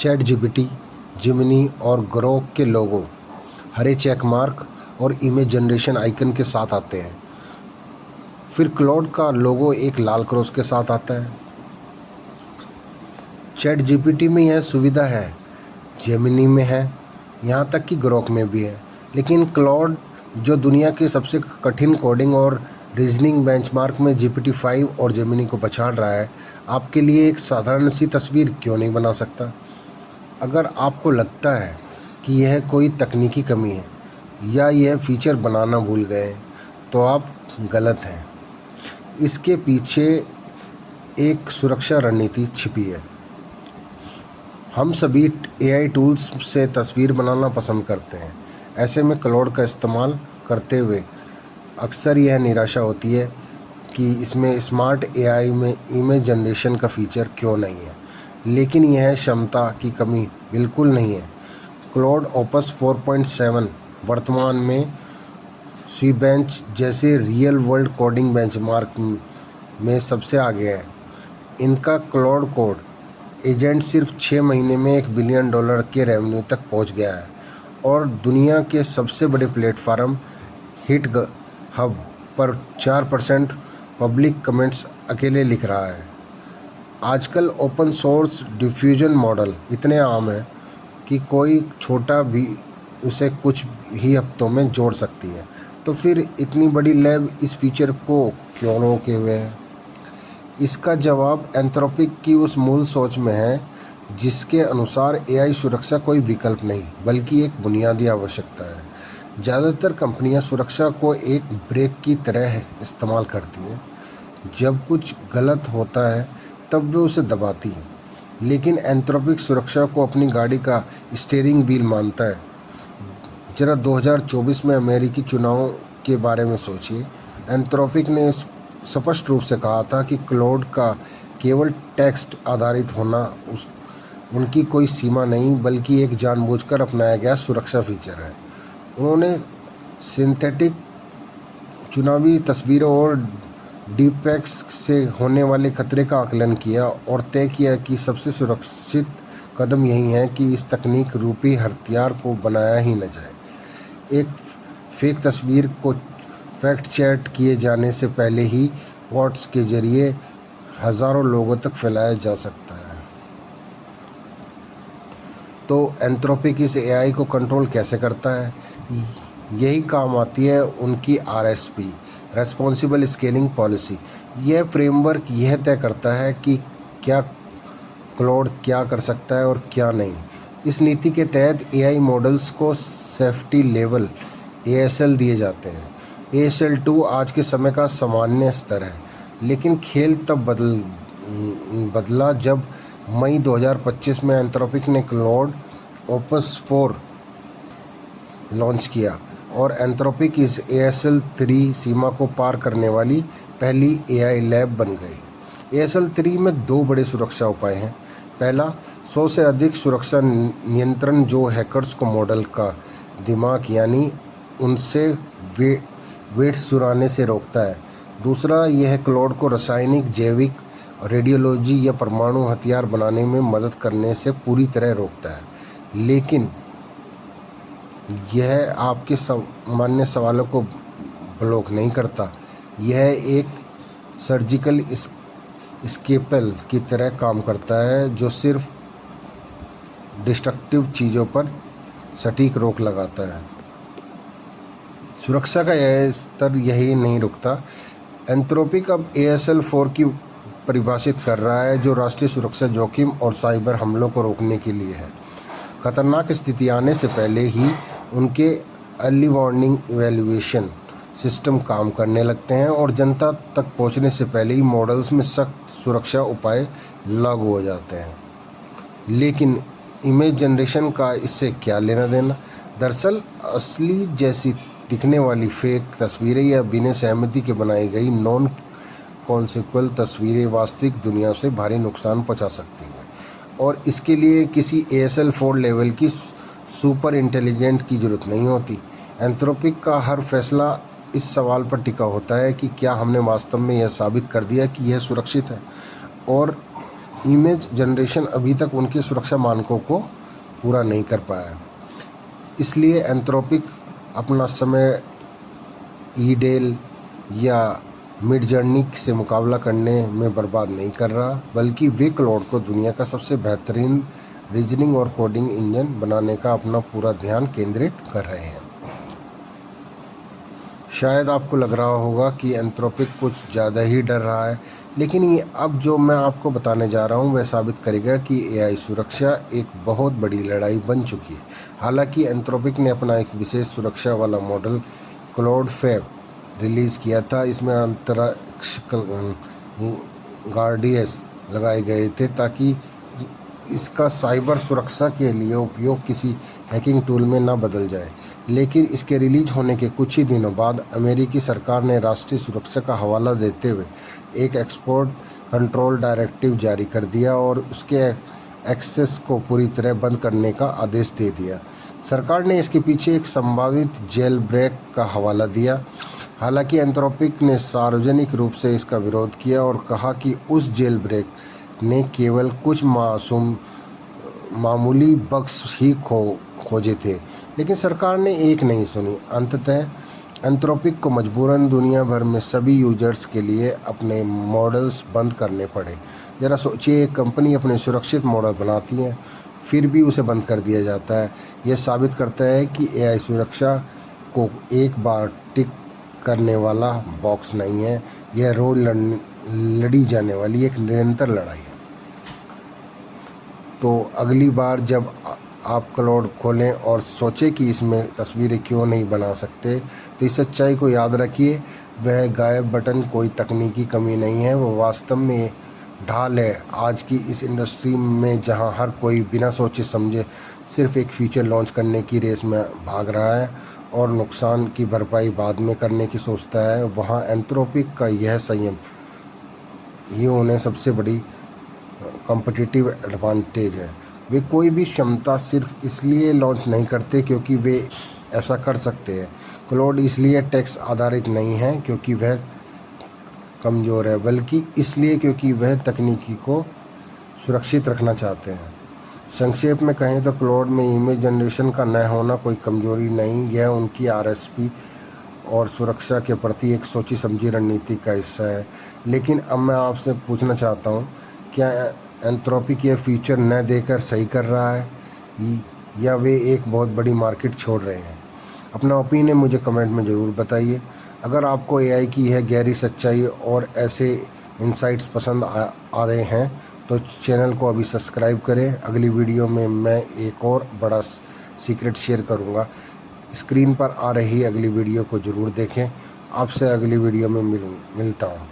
Chat GPT, Gemini और Grok के लोगो हरे check mark और इमेज जनरेशन आइकन के साथ आते हैं। फिर क्लाउड का लोगो एक लाल क्रॉस के साथ आता है। चैट जीपीटी में यह सुविधा है, जेमिनी में है, यहाँ तक कि ग्रोक में भी है। लेकिन क्लाउड, जो दुनिया के सबसे कठिन कोडिंग और रीजनिंग बेंचमार्क में GPT-5 और जेमिनी को पछाड़ रहा है, आपके लिए एक साधारण सी तस्वीर क्यों नहीं बना सकता? अगर आपको लगता है कि यह कोई तकनीकी कमी है या यह फीचर बनाना भूल गए, तो आप गलत हैं। इसके पीछे एक सुरक्षा रणनीति छिपी है। हम सभी AI टूल्स से तस्वीर बनाना पसंद करते हैं। ऐसे में क्लाउड का इस्तेमाल करते हुए अक्सर यह निराशा होती है कि इसमें स्मार्ट AI में इमेज जनरेशन का फीचर क्यों नहीं है। लेकिन यह क्षमता की कमी बिल्कुल नहीं है। क्लाउड ओपस 4.7 वर्तमान में सीबेंच जैसे रियल वर्ल्ड कोडिंग बेंचमार्क में सबसे आगे है। इनका क्लाउड कोड एजेंट सिर्फ 6 महीने में $1 बिलियन के रेवेन्यू तक पहुंच गया है और दुनिया के सबसे बड़े प्लेटफार्म हिट हब पर 4% पब्लिक कमेंट्स अकेले लिख रहा है। आजकल ओपन सोर्स डिफ्यूजन मॉडल इतने आम हैं कि कोई छोटा भी उसे कुछ ही हफ्तों में जोड़ सकती है। तो फिर इतनी बड़ी लैब इस फीचर को क्यों रोके हुए है? इसका जवाब एंथ्रोपिक की उस मूल सोच में है, जिसके अनुसार AI सुरक्षा कोई विकल्प नहीं बल्कि एक बुनियादी आवश्यकता है। ज़्यादातर कंपनियां सुरक्षा को एक ब्रेक की तरह इस्तेमाल करती हैं। जब कुछ गलत होता है तब वे उसे दबाती हैं। लेकिन एंथ्रोपिक सुरक्षा को अपनी गाड़ी का स्टीयरिंग व्हील मानता है। जरा 2024 में अमेरिकी चुनाव के बारे में सोचिए। एंथ्रोपिक ने स्पष्ट रूप से कहा था कि क्लाउड का केवल टेक्स्ट आधारित होना उनकी कोई सीमा नहीं बल्कि एक जानबूझकर अपनाया गया सुरक्षा फीचर है। उन्होंने सिंथेटिक चुनावी तस्वीरों और डीपफेक्स से होने वाले खतरे का आकलन किया और तय किया कि सबसे सुरक्षित कदम यही है कि इस तकनीक रूपी हथियार को बनाया ही न जाए। एक फेक तस्वीर को फैक्ट चेक किए जाने से पहले ही बॉट्स के जरिए हज़ारों लोगों तक फैलाया जा सकता है। तो एंथ्रोपिक इस AI को कंट्रोल कैसे करता है? यही काम आती है उनकी RSP, रेस्पॉन्सिबल स्केलिंग पॉलिसी। यह फ्रेमवर्क यह तय करता है कि क्या क्लाउड क्या कर सकता है और क्या नहीं। इस नीति के तहत AI मॉडल्स को सेफ्टी लेवल ASL दिए जाते हैं। ASL2 आज के समय का सामान्य स्तर है, लेकिन खेल तब बदला जब मई 2025 में एंथ्रोपिक ने क्लाउड ओपस 4 लॉन्च किया और एंथ्रोपिक इस ASL3 सीमा को पार करने वाली पहली AI लैब बन गई। ASL3 में 2 बड़े सुरक्षा उपाय हैं। पहला, 100 से अधिक सुरक्षा नियंत्रण जो हैकर्स को मॉडल का दिमाग यानी उनसे वेट्स चुराने से रोकता है। दूसरा, यह क्लाउड को रासायनिक, जैविक, रेडियोलॉजी या परमाणु हथियार बनाने में मदद करने से पूरी तरह रोकता है। लेकिन यह आपके सामान्य सवालों को ब्लॉक नहीं करता। यह एक सर्जिकल स्केपल की तरह काम करता है जो सिर्फ डिस्ट्रक्टिव चीज़ों पर सटीक रोक लगाता है। सुरक्षा का यह स्तर यही नहीं रुकता। एंथ्रोपिक अब ASL4 की परिभाषित कर रहा है, जो राष्ट्रीय सुरक्षा जोखिम और साइबर हमलों को रोकने के लिए है। खतरनाक स्थिति आने से पहले ही उनके अर्ली वार्निंग इवैल्यूएशन सिस्टम काम करने लगते हैं और जनता तक पहुंचने से पहले ही मॉडल्स में सख्त सुरक्षा उपाय लागू हो जाते हैं। लेकिन इमेज जनरेशन का इससे क्या लेना देना? दरअसल असली जैसी दिखने वाली फेक तस्वीरें या बिना सहमति के बनाई गई नॉन कॉन्सेक्वल तस्वीरें वास्तविक दुनिया से भारी नुकसान पहुंचा सकती हैं और इसके लिए किसी ASL4 लेवल की सुपर इंटेलिजेंट की ज़रूरत नहीं होती। एंथ्रोपिक का हर फैसला इस सवाल पर टिका होता है कि क्या हमने वास्तव में यह साबित कर दिया कि यह सुरक्षित है, और इमेज जनरेशन अभी तक उनके सुरक्षा मानकों को पूरा नहीं कर पाया। इसलिए एंथ्रोपिक अपना समय ईडेल या मिडजर्नी से मुकाबला करने में बर्बाद नहीं कर रहा, बल्कि वे क्लाउड को दुनिया का सबसे बेहतरीन रीजनिंग और कोडिंग इंजन बनाने का अपना पूरा ध्यान केंद्रित कर रहे हैं। शायद आपको लग रहा होगा कि एंथ्रोपिक कुछ ज़्यादा ही डर रहा है, लेकिन ये अब जो मैं आपको बताने जा रहा हूँ वह साबित करेगा कि एआई सुरक्षा एक बहुत बड़ी लड़ाई बन चुकी है। हालांकि एंथ्रोपिक ने अपना एक विशेष सुरक्षा वाला मॉडल क्लाउड फैब रिलीज़ किया था। इसमें अंतरिक्ष गार्डियंस लगाए गए थे ताकि इसका साइबर सुरक्षा के लिए उपयोग किसी हैकिंग टूल में न बदल जाए। लेकिन इसके रिलीज होने के कुछ ही दिनों बाद अमेरिकी सरकार ने राष्ट्रीय सुरक्षा का हवाला देते हुए एक एक्सपोर्ट कंट्रोल डायरेक्टिव जारी कर दिया और उसके एक्सेस को पूरी तरह बंद करने का आदेश दे दिया। सरकार ने इसके पीछे एक संभावित जेल ब्रेक का हवाला दिया। हालांकि एंथ्रोपिक ने सार्वजनिक रूप से इसका विरोध किया और कहा कि उस जेल ब्रेक ने केवल कुछ मामूली बग्स ही खोजे थे, लेकिन सरकार ने एक नहीं सुनी। अंततः एंथ्रोपिक को मजबूरन दुनिया भर में सभी यूजर्स के लिए अपने मॉडल्स बंद करने पड़े। ज़रा सोचिए, एक कंपनी अपने सुरक्षित मॉडल बनाती है, फिर भी उसे बंद कर दिया जाता है। यह साबित करता है कि एआई सुरक्षा को एक बार टिक करने वाला बॉक्स नहीं है, यह रोज लड़ी जाने वाली एक निरंतर लड़ाई है। तो अगली बार जब आप क्लाउड खोलें और सोचें कि इसमें तस्वीरें क्यों नहीं बना सकते, तो इस सच्चाई को याद रखिए, वह गायब बटन कोई तकनीकी कमी नहीं है, वो वास्तव में ढाल है आज की इस इंडस्ट्री में जहां हर कोई बिना सोचे समझे सिर्फ एक फीचर लॉन्च करने की रेस में भाग रहा है और नुकसान की भरपाई बाद में करने की सोचता है। वहाँ एंथ्रोपिक का यह संयम ही उन्हें सबसे बड़ी कॉम्पिटिटिव एडवांटेज है। वे कोई भी क्षमता सिर्फ इसलिए लॉन्च नहीं करते क्योंकि वे ऐसा कर सकते हैं। क्लाउड इसलिए टैक्स आधारित नहीं है क्योंकि वह कमज़ोर है, बल्कि इसलिए क्योंकि वह तकनीकी को सुरक्षित रखना चाहते हैं। संक्षेप में कहें तो क्लाउड में इमेज जनरेशन का न होना कोई कमजोरी नहीं, यह उनकी आरएसपी और सुरक्षा के प्रति एक सोची समझी रणनीति का हिस्सा है। लेकिन अब मैं आपसे पूछना चाहता हूँ, क्या एंथ्रोपिक यह फीचर न देकर सही कर रहा है या वे एक बहुत बड़ी मार्केट छोड़ रहे हैं? अपना ओपिनियन मुझे कमेंट में ज़रूर बताइए। अगर आपको एआई की यह गहरी सच्चाई और ऐसे इंसाइट्स पसंद आ रहे हैं तो चैनल को अभी सब्सक्राइब करें। अगली वीडियो में मैं एक और बड़ा सीक्रेट शेयर करूंगा। स्क्रीन पर आ रही अगली वीडियो को ज़रूर देखें। आपसे अगली वीडियो में मिलता हूं।